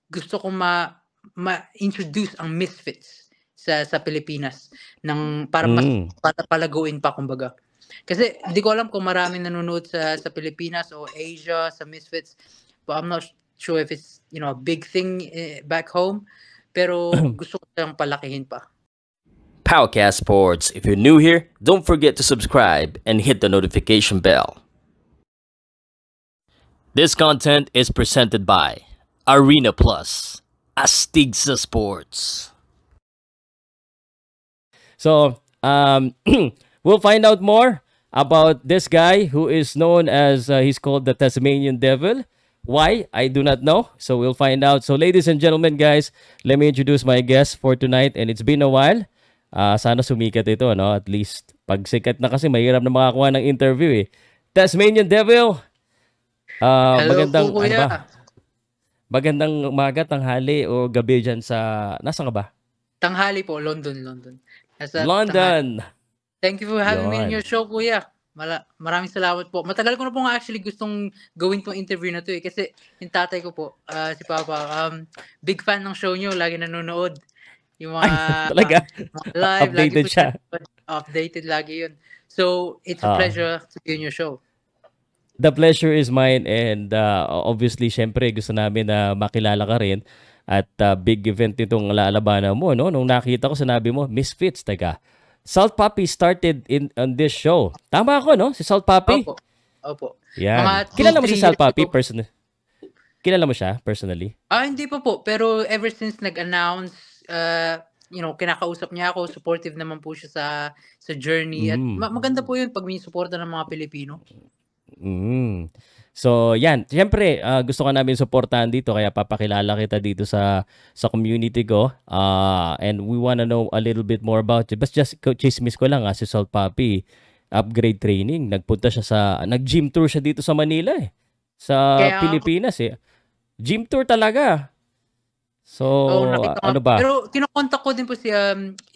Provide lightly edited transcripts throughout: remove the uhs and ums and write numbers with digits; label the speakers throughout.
Speaker 1: gusto kong ma-introduce ang Misfits sa Pilipinas para mas palaguin pa kumbaga. Kasi hindi ko alam kung maraming nanonood sa Pilipinas o Asia sa Misfits, but I'm not sure if it's a big thing back home, pero gusto ko siyang palakihin pa.
Speaker 2: Powercast Sports. If you're new here, don't forget to subscribe and hit the notification bell. This content is presented by Arena Plus, Astigsa Sports.
Speaker 3: So, we'll find out more about this guy who is known as, he's called the Tasmanian Devil. Why? I do not know. So, we'll find out. So, ladies and gentlemen, guys, let me introduce my guest for tonight. And it's been a while. Sana sumikat ito, no? At least, pag sikat na kasi, mahirap na makakuha ng interview, eh. Tasmanian Devil!
Speaker 1: Hello
Speaker 3: magandang,
Speaker 1: po, kuya.
Speaker 3: Magandang umaga, tanghali, o gabi dyan sa... Nasaan ka ba?
Speaker 1: Tanghali po, London.
Speaker 3: London!
Speaker 1: Thank you for having me in your show, kuya. Maraming salamat po. Matagal ko na po nga actually gustong gawin tong interview na to eh. Kasi yung tatay ko po, si Papa, big fan ng show nyo. Lagi nanonood. Yung mga
Speaker 3: talaga?
Speaker 1: Live.
Speaker 3: Updated
Speaker 1: lagi
Speaker 3: siya.
Speaker 1: Updated lagi yun. So, it's a pleasure to be in your show.
Speaker 3: The pleasure is mine, and obviously, syempre, gusto namin na makilala ka rin at big event itong lalabanan mo, no? Nung nakita ko, sinabi mo, Misfits, taga. Salt Papi started on this show. Tama ako, no? Si Salt Papi?
Speaker 1: Opo.
Speaker 3: Yan. Kilala mo si Salt Papi personally? Kilala mo siya personally?
Speaker 1: Hindi pa po. Pero ever since nag-announce, kinakausap niya ako, supportive naman po siya sa journey. At maganda po yun pag may suporta ng mga Pilipino.
Speaker 3: So, yan. Siyempre, gusto ka namin supportahan dito, kaya papakilala kita dito sa community ko. And we wanna know a little bit more about you. But just chismis ko lang, si Salt Papi, upgrade training. Nagpunta siya nag-gym tour siya dito sa Manila, eh. Sa Pilipinas, eh. Gym tour talaga. So, ano ba?
Speaker 1: Pero kinokontak ko din po si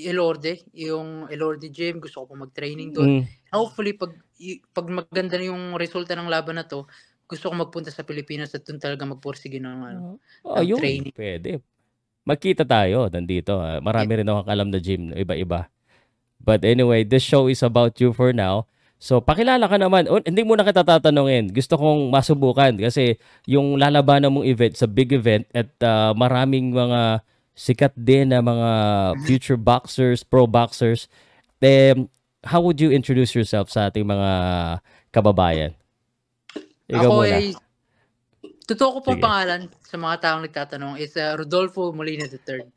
Speaker 1: Elorde, yung Elorde Gym. Gusto ko po mag-training doon. Hopefully, pag maganda na yung resulta ng laban na to, gusto ko magpunta sa Pilipinas at doon talaga magpursige ng training.
Speaker 3: Pwede. Magkita tayo nandito. Marami rin akong alam na gym, iba-iba. But anyway, this show is about you for now. So, pakilala ka naman. Hindi muna kita tatanungin. Gusto kong masubukan kasi yung lalabanan mong event sa big event at maraming mga sikat din na mga future boxers, pro boxers. How would you introduce yourself sa ating mga kababayan? Ikaw
Speaker 1: ako
Speaker 3: muna.
Speaker 1: Totoo ko pong pangalan sa mga taong nagtatanong is Rodolfo Molina III.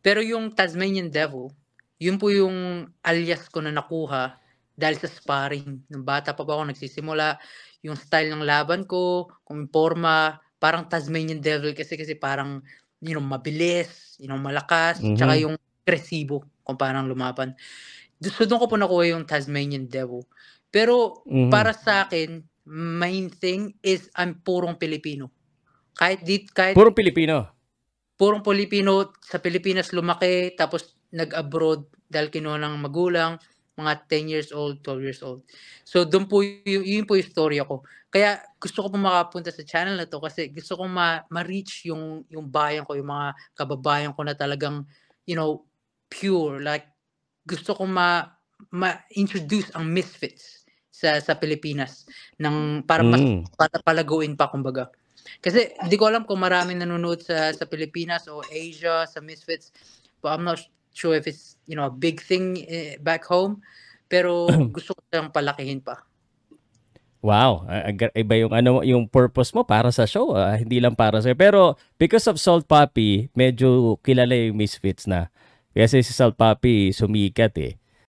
Speaker 1: Pero yung Tasmanian Devil, yun po yung alias ko na nakuha dahil sa sparring. Nung bata pa ako nagsisimula, yung style ng laban ko, kung forma, parang Tasmanian Devil kasi parang mabilis, malakas, tsaka yung agresibo kung parang lumaban. So doon ko po nakuha yung Tasmanian Devil. Pero para sa akin, main thing is I'm purong Pilipino.
Speaker 3: Purong Pilipino?
Speaker 1: Purong Pilipino, sa Pilipinas lumaki, tapos nag-abroad dahil kinuha ng magulang, mga 10 years old, 12 years old. So, doon po yun po yung story ko. Kaya gusto ko po makapunta sa channel na to kasi gusto kong ma-reach yung bayan ko, yung mga kababayan ko na talagang, pure. Like, gusto kong ma-introduce ang Misfits sa Pilipinas para mas palaguin pa kumbaga. Kasi hindi ko alam kung maraming nanonood sa Pilipinas o Asia sa Misfits, but I'm not sure if it's a big thing back home, pero gusto ko siyang palakihin pa.
Speaker 3: Wow, iba yung purpose mo para sa show, hindi lang para sa. Pero because of Salt Papi, medyo kilala yung Misfits na. Kasi si Salt Papi sumikat, eh.